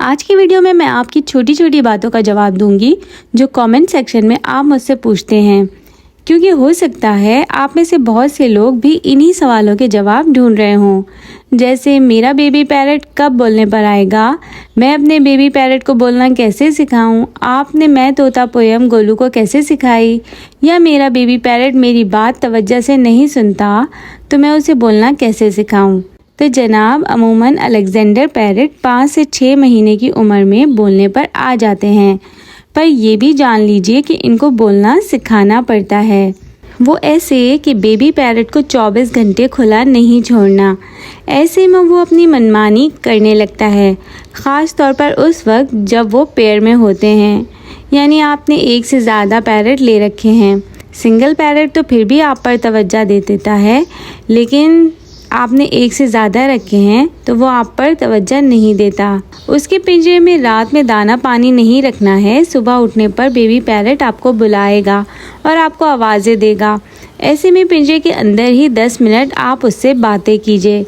आज की वीडियो में मैं आपकी छोटी छोटी बातों का जवाब दूंगी जो कमेंट सेक्शन में आप मुझसे पूछते हैं, क्योंकि हो सकता है आप में से बहुत से लोग भी इन्हीं सवालों के जवाब ढूंढ रहे हों। जैसे मेरा बेबी पैरट कब बोलने पर आएगा, मैं अपने बेबी पैरट को बोलना कैसे सिखाऊं, आपने मैं तोता पोयम गोलू को कैसे सिखाई, या मेरा बेबी पैरट मेरी बात तवज्जो से नहीं सुनता तो मैं उसे बोलना कैसे सिखाऊं। तो जनाब अमूमन अलेक्जेंडर पैरट 5 से 6 महीने की उम्र में बोलने पर आ जाते हैं, पर ये भी जान लीजिए कि इनको बोलना सिखाना पड़ता है। वो ऐसे कि बेबी पैरट को 24 घंटे खुला नहीं छोड़ना, ऐसे में वो अपनी मनमानी करने लगता है, ख़ास तौर पर उस वक्त जब वो पेयर में होते हैं, यानी आपने एक से ज़्यादा पैरट ले रखे हैं। सिंगल पैरट तो फिर भी आप पर तवज्जो दे देता है, लेकिन आपने एक से ज़्यादा रखे हैं तो वो आप पर तवज्जो नहीं देता। उसके पिंजरे में रात में दाना पानी नहीं रखना है। सुबह उठने पर बेबी पैरट आपको बुलाएगा और आपको आवाज़ें देगा। ऐसे में पिंजरे के अंदर ही 10 मिनट आप उससे बातें कीजिए।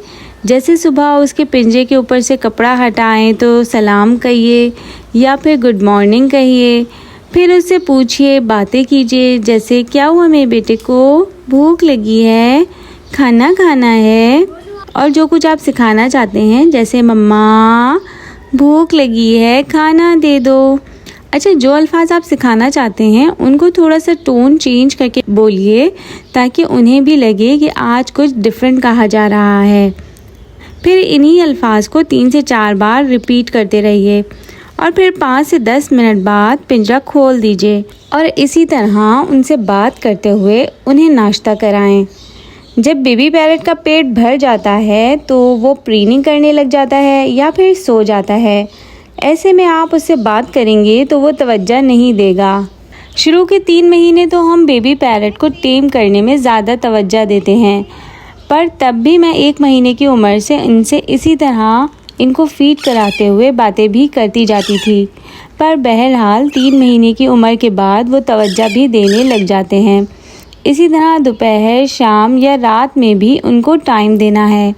जैसे सुबह उसके पिंजरे के ऊपर से कपड़ा हटाएं तो सलाम कहिए या फिर गुड मॉर्निंग कहिए। फिर उससे पूछिए, बातें कीजिए, जैसे क्या हुआ मेरे बेटे को, भूख लगी है, खाना खाना है, और जो कुछ आप सिखाना चाहते हैं, जैसे मम्मा भूख लगी है, खाना दे दो। अच्छा, जो अल्फाज आप सिखाना चाहते हैं उनको थोड़ा सा टोन चेंज करके बोलिए ताकि उन्हें भी लगे कि आज कुछ डिफरेंट कहा जा रहा है। फिर इन्हीं अल्फाज को 3 से 4 बार रिपीट करते रहिए और फिर 5 से 10 मिनट बाद पिंजरा खोल दीजिए और इसी तरह उनसे बात करते हुए उन्हें नाश्ता कराएं। जब बेबी पैरट का पेट भर जाता है तो वो प्रीनिंग करने लग जाता है या फिर सो जाता है। ऐसे में आप उससे बात करेंगे तो वो तवज्जो नहीं देगा। शुरू के 3 महीने तो हम बेबी पैरट को टेम करने में ज़्यादा तवज्जो देते हैं, पर तब भी मैं 1 महीने की उम्र से इनसे इसी तरह इनको फीड कराते हुए बातें भी करती जाती थी। पर बहरहाल 3 महीने की उम्र के बाद वो तवज्जो भी देने लग जाते हैं। इसी तरह दोपहर, शाम या रात में भी उनको टाइम देना है।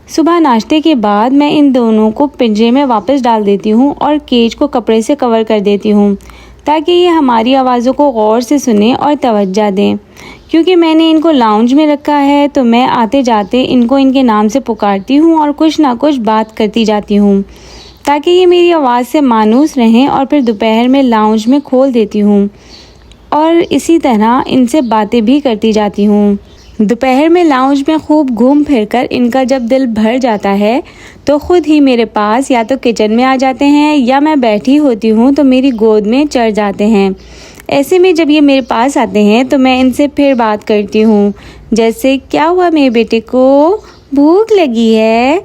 सुबह नाश्ते के बाद मैं इन दोनों को पिंजरे में वापस डाल देती हूँ और केज को कपड़े से कवर कर देती हूँ ताकि ये हमारी आवाज़ों को गौर से सुने और तवज्जो दें। क्योंकि मैंने इनको लाउंज में रखा है तो मैं आते जाते इनको इनके नाम से पुकारती हूँ और कुछ ना कुछ बात करती जाती हूँ ताकि ये मेरी आवाज़ से मानूस रहें, और फिर दोपहर में लाउंज में खोल देती हूँ और इसी तरह इनसे बातें भी करती जाती हूँ। दोपहर में लाउंज में खूब घूम फिरकर इनका जब दिल भर जाता है तो ख़ुद ही मेरे पास या तो किचन में आ जाते हैं या मैं बैठी होती हूँ तो मेरी गोद में चढ़ जाते हैं। ऐसे में जब ये मेरे पास आते हैं तो मैं इनसे फिर बात करती हूँ, जैसे क्या हुआ मेरे बेटे को, भूख लगी है,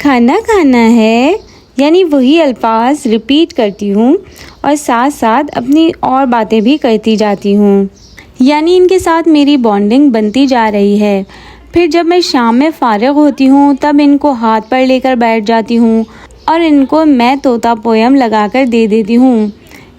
खाना खाना है, यानी वही अल्फाज रिपीट करती हूँ और साथ साथ अपनी और बातें भी करती जाती हूँ, यानी इनके साथ मेरी बॉन्डिंग बनती जा रही है। फिर जब मैं शाम में फ़ारिग होती हूँ तब इनको हाथ पर लेकर बैठ जाती हूँ और इनको मैं तोता पोयम लगाकर दे देती हूँ।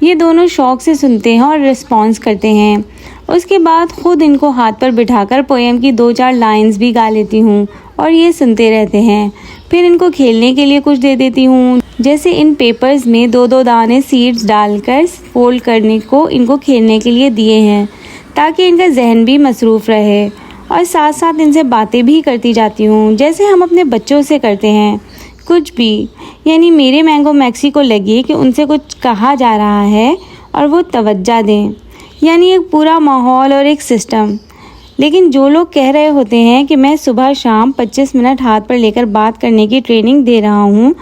ये दोनों शौक़ से सुनते हैं और रिस्पॉन्स करते हैं। उसके बाद ख़ुद इनको हाथ पर बिठाकर पोयम की 2-4 लाइन्स भी गा लेती हूँ और ये सुनते रहते हैं। फिर इनको खेलने के लिए कुछ दे देती हूँ, जैसे इन पेपर्स में 2-2 दाने सीड्स डालकर फोल्ड करने को इनको खेलने के लिए दिए हैं ताकि इनका जहन भी मसरूफ़ रहे, और साथ साथ इनसे बातें भी करती जाती हूँ जैसे हम अपने बच्चों से करते हैं। कुछ भी, यानी मेरे मैंगो मैक्सी को लगे कि उनसे कुछ कहा जा रहा है और वो तवज्जो दें, यानी एक पूरा माहौल और एक सिस्टम। लेकिन जो लोग कह रहे होते हैं कि मैं सुबह शाम 25 मिनट हाथ पर लेकर बात करने की ट्रेनिंग दे रहा हूँ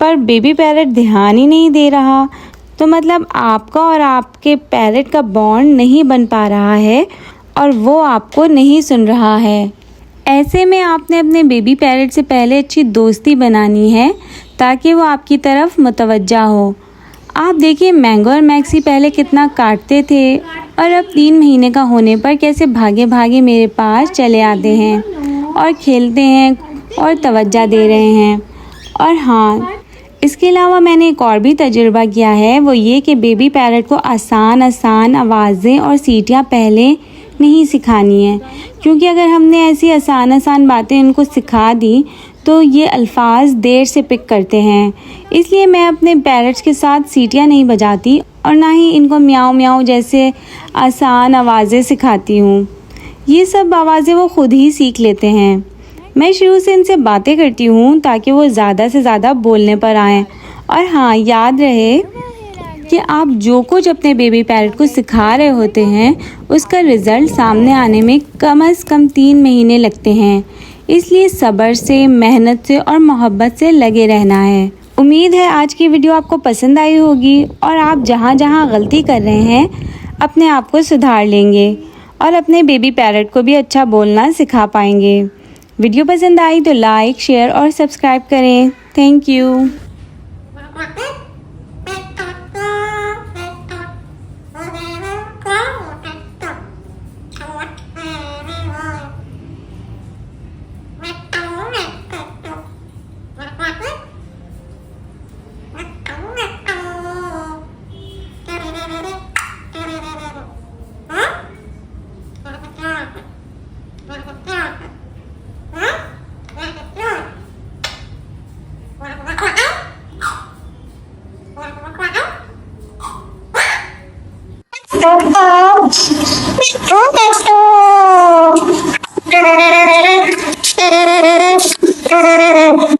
पर बेबी पैरट ध्यान ही नहीं दे रहा, तो मतलब आपका और आपके पैरट का बॉन्ड नहीं बन पा रहा है और वो आपको नहीं सुन रहा है। ऐसे में आपने अपने बेबी पैरट से पहले अच्छी दोस्ती बनानी है ताकि वो आपकी तरफ मुतवज्जो हो। आप देखिए, मैंगो और मैक्सी पहले कितना काटते थे और अब 3 महीने का होने पर कैसे भागे भागे मेरे पास चले आते हैं और खेलते हैं और तवज्जो दे रहे हैं। और हाँ, इसके अलावा मैंने एक और भी तजुर्बा किया है, वो ये कि बेबी पैरट को आसान आवाज़ें और सीटियाँ पहले नहीं सिखानी है, क्योंकि अगर हमने ऐसी आसान बातें इनको सिखा दी तो ये अल्फाज देर से पिक करते हैं। इसलिए मैं अपने पैरट्स के साथ सीटियाँ नहीं बजाती और ना ही इनको म्याऊं म्याऊं जैसे आसान आवाज़ें सिखाती हूँ। ये सब आवाज़ें वो खुद ही सीख लेते हैं। मैं शुरू से इनसे बातें करती हूँ ताकि वो ज़्यादा से ज़्यादा बोलने पर आएँ। और हाँ, याद रहे कि आप जो कुछ अपने बेबी पैरट को सिखा रहे होते हैं उसका रिज़ल्ट सामने आने में कम से कम 3 महीने लगते हैं। इसलिए सब्र से, मेहनत से और मोहब्बत से लगे रहना है। उम्मीद है आज की वीडियो आपको पसंद आई होगी और आप जहाँ जहाँ गलती कर रहे हैं अपने आप को सुधार लेंगे और अपने बेबी पैरट को भी अच्छा बोलना सिखा पाएंगे। वीडियो पसंद आई तो लाइक, शेयर और सब्सक्राइब करें। Thank you. Oh,